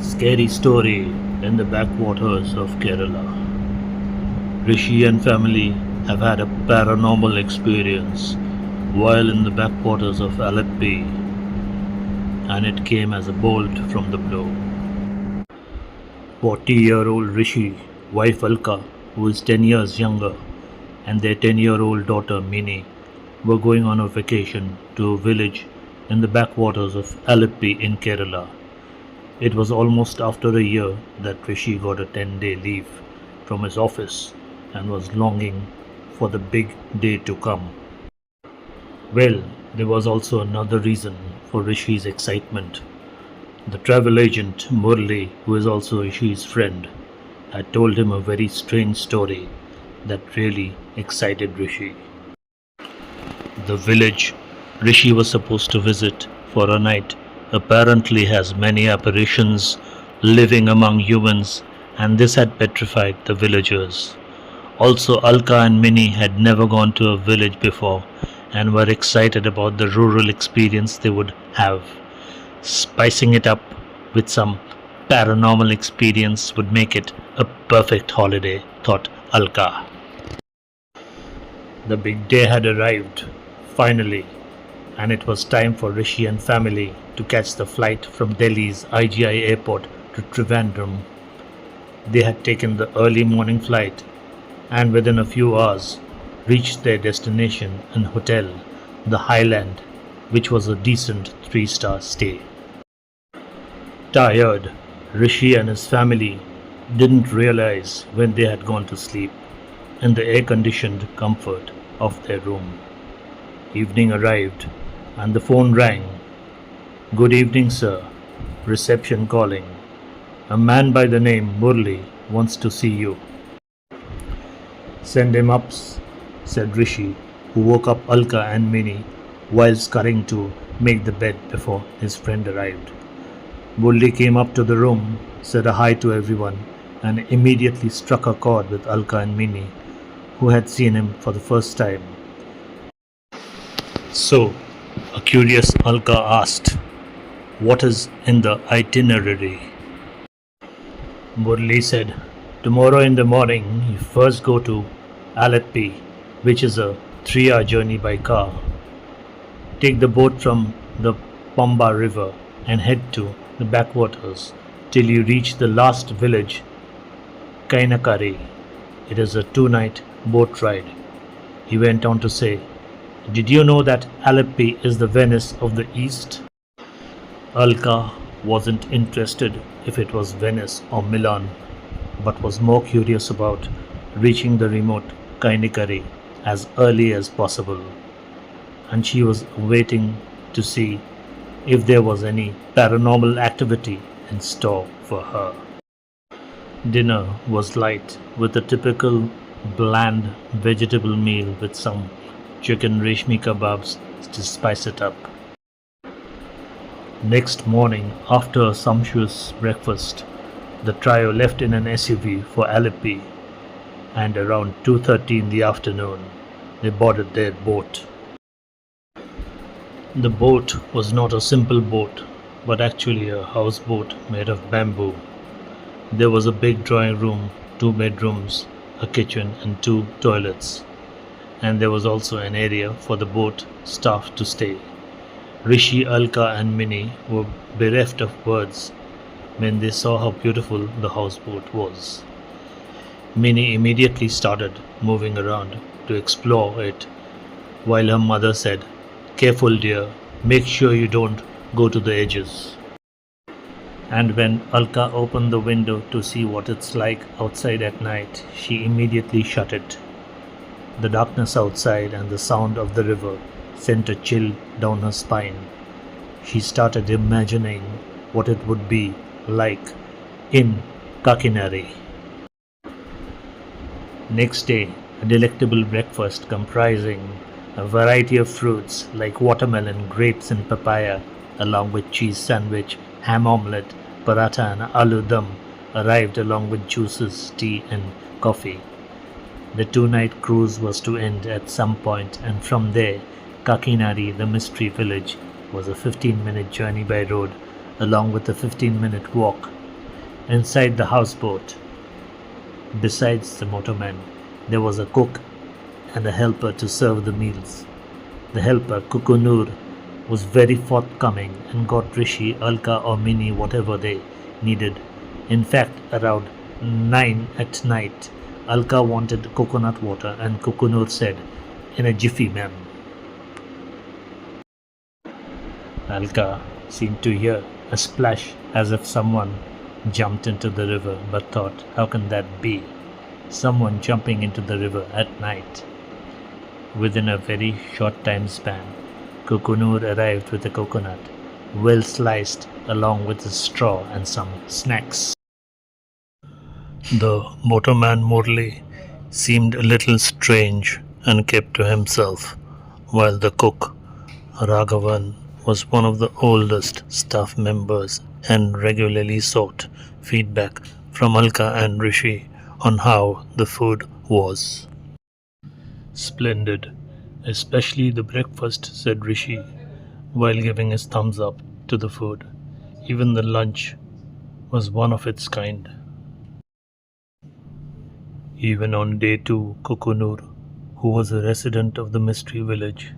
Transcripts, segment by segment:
Scary story in the backwaters of Kerala. Rishi and family have had a paranormal experience while in the backwaters of Alleppey, and it came as a bolt from the blue. 40-year-old Rishi, wife Alka, who is 10 years younger, and their 10-year-old daughter Mini were going on a vacation to a village in the backwaters of Alleppey in Kerala. It was almost after a year that Rishi got a 10-day leave from his office and was longing for the big day to come. Well, there was also another reason for Rishi's excitement. The travel agent Murli, who is also Rishi's friend, had told him a very strange story that really excited Rishi. The village Rishi was supposed to visit for a night apparently has many apparitions living among humans, and this had petrified the villagers. Also, Alka and Minnie had never gone to a village before and were excited about the rural experience they would have. Spicing it up with some paranormal experience would make it a perfect holiday, thought Alka. The big day had arrived, finally, and it was time for Rishi and family to catch the flight from Delhi's IGI airport to Trivandrum. They had taken the early morning flight and within a few hours reached their destination and hotel, the Highland, which was a decent 3-star stay. Tired, Rishi and his family didn't realize when they had gone to sleep in the air-conditioned comfort of their room. Evening arrived and the phone rang. "Good evening, sir. Reception calling. A man by the name Murli wants to see you." "Send him up," said Rishi, who woke up Alka and Minnie while scurrying to make the bed before his friend arrived. Murli came up to the room, said a hi to everyone, and immediately struck a chord with Alka and Minnie, who had seen him for the first time. So, a curious Alka asked, "What is in the itinerary?" Murli said, "Tomorrow in the morning you first go to Alleppey, which is a 3-hour journey by car. Take the boat from the Pamba river and head to the backwaters till you reach the last village, Kainakari. It is a 2-night boat ride." He went on to say, "Did you know that Alleppey is the Venice of the East?" Alka wasn't interested if it was Venice or Milan, but was more curious about reaching the remote Kainikari as early as possible, and she was waiting to see if there was any paranormal activity in store for her. Dinner was light, with a typical bland vegetable meal with some chicken reshmi kebabs to spice it up. Next morning, after a sumptuous breakfast, the trio left in an SUV for Alleppey, and around 2:30 in the afternoon, they boarded their boat. The boat was not a simple boat, but actually a houseboat made of bamboo. There was a big drawing room, 2 bedrooms, a kitchen and 2 toilets, and there was also an area for the boat staff to stay. Rishi, Alka and Minnie were bereft of words when they saw how beautiful the houseboat was. Minnie immediately started moving around to explore it, while her mother said, "Careful dear, make sure you don't go to the edges." And when Alka opened the window to see what it's like outside at night, she immediately shut it. The darkness outside and the sound of the river sent a chill down her spine. She started imagining what it would be like in Kakinari. Next day, a delectable breakfast comprising a variety of fruits like watermelon, grapes and papaya, along with cheese sandwich, ham omelette, paratha and aloo dum arrived along with juices, tea and coffee. The 2-night cruise was to end at some point, and from there, Kakinari, the mystery village, was a 15-minute journey by road, along with a 15-minute walk Inside the houseboat, besides the motorman, there was a cook and a helper to serve the meals. The helper, Kukunur, was very forthcoming and got Rishi, Alka, or Mini whatever they needed. In fact, around 9 at night, Alka wanted coconut water and Kukunur said, "In a jiffy, ma'am." Alka seemed to hear a splash as if someone jumped into the river, but thought, how can that be? Someone jumping into the river at night. Within a very short time span, Kukunur arrived with a coconut, well sliced, along with a straw and some snacks. The motorman Murli seemed a little strange and kept to himself, while the cook, Raghavan, was one of the oldest staff members and regularly sought feedback from Alka and Rishi on how the food was. "Splendid, especially the breakfast," said Rishi, while giving his thumbs up to the food. Even the lunch was one of its kind. Even on day 2, Kukunur, who was a resident of the mystery village,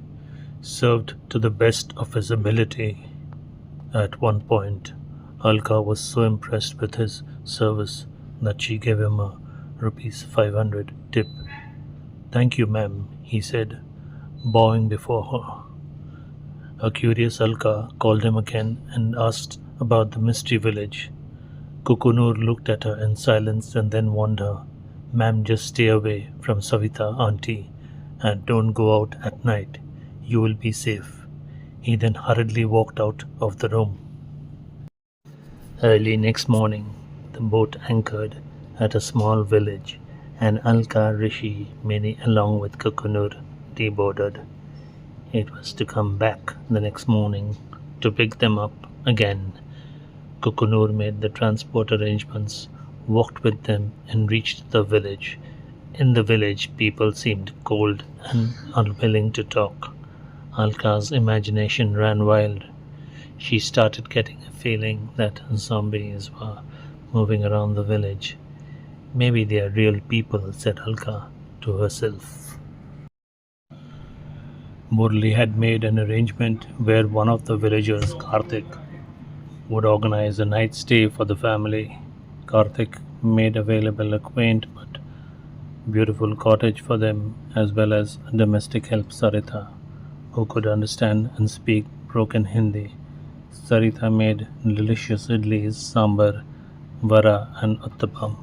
served to the best of his ability. At one point, Alka was so impressed with his service that she gave him a rupees 500 tip. "Thank you, ma'am," he said, bowing before her. A curious Alka called him again and asked about the mystery village. Kukunur looked at her in silence and then warned her, "Ma'am, just stay away from Savita, auntie, and don't go out at night. You will be safe." He then hurriedly walked out of the room. Early next morning, the boat anchored at a small village, and Alka, Rishi, Mini, along with Kukunur, deboarded. It was to come back the next morning to pick them up again. Kukunur made the transport arrangements, walked with them, and reached the village. In the village, people seemed cold and unwilling to talk. Alka's imagination ran wild. She started getting a feeling that zombies were moving around the village. "Maybe they are real people," said Alka to herself. Murli had made an arrangement where one of the villagers, Karthik, would organize a night stay for the family. Karthik made available a quaint but beautiful cottage for them, as well as domestic help Sarita, who could understand and speak broken Hindi. Sarita made delicious idlis, sambar, vara, and uttapam.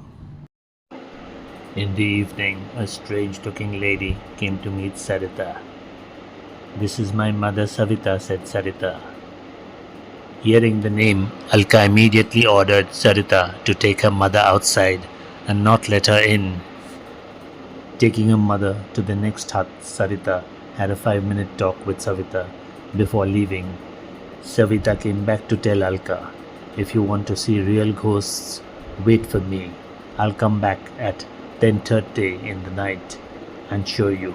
In the evening, a strange-looking lady came to meet Sarita. "This is my mother Savita," said Sarita. Hearing the name, Alka immediately ordered Sarita to take her mother outside and not let her in. Taking her mother to the next hut, Sarita had a 5-minute talk with Savita before leaving. Savita came back to tell Alka, "If you want to see real ghosts, wait for me. I'll come back at 10:30 in the night and show you."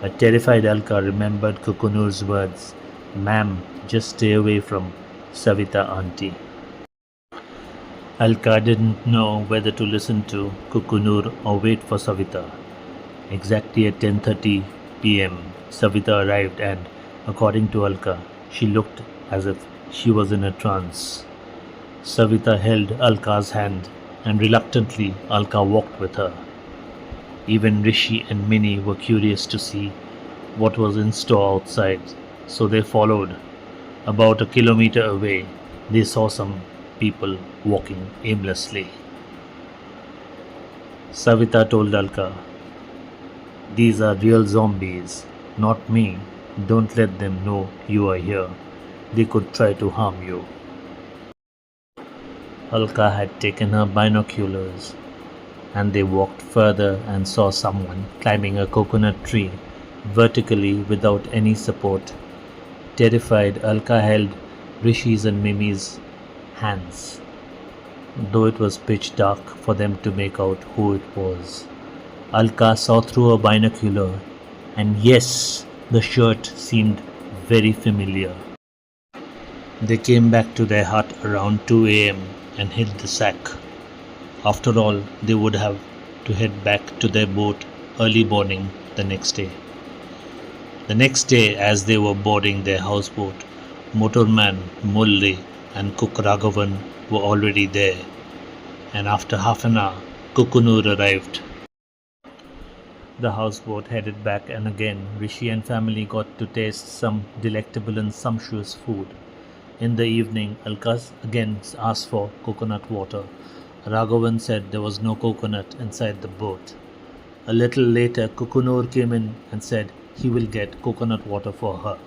A terrified Alka remembered Kukunur's words, "Ma'am, just stay away from Savita, auntie." Alka didn't know whether to listen to Kukunur or wait for Savita. Exactly at 10:30 p.m., Savita arrived and, according to Alka, she looked as if she was in a trance. Savita held Alka's hand and reluctantly Alka walked with her. Even Rishi and Mini were curious to see what was in store outside, so they followed. About a kilometer away, they saw some people walking aimlessly. Savita told Alka, "These are real zombies, not me. Don't let them know you are here. They could try to harm you." Alka had taken her binoculars, and they walked further and saw someone climbing a coconut tree vertically without any support. Terrified, Alka held Rishi's and Mimi's hands, though it was pitch dark for them to make out who it was. Alka saw through a binocular, and yes, the shirt seemed very familiar. They came back to their hut around 2 a.m. and hid the sack. After all, they would have to head back to their boat early morning the next day. The next day, as they were boarding their houseboat, motorman Mulli and cook Raghavan were already there, and after half an hour, Kukunur arrived. The houseboat headed back, and again Rishi and family got to taste some delectable and sumptuous food. In the evening, Alka again asked for coconut water. Raghavan said there was no coconut inside the boat. A little later, Kukunur came in and said he will get coconut water for her.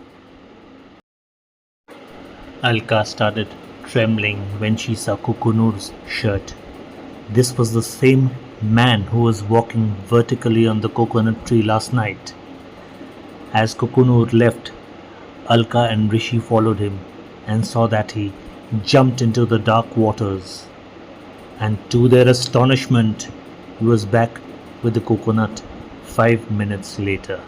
Alka started trembling when she saw Kukunur's shirt. This was the same man who was walking vertically on the coconut tree last night. As Kukunur left, Alka and Rishi followed him and saw that he jumped into the dark waters. And to their astonishment, he was back with the coconut 5 minutes later.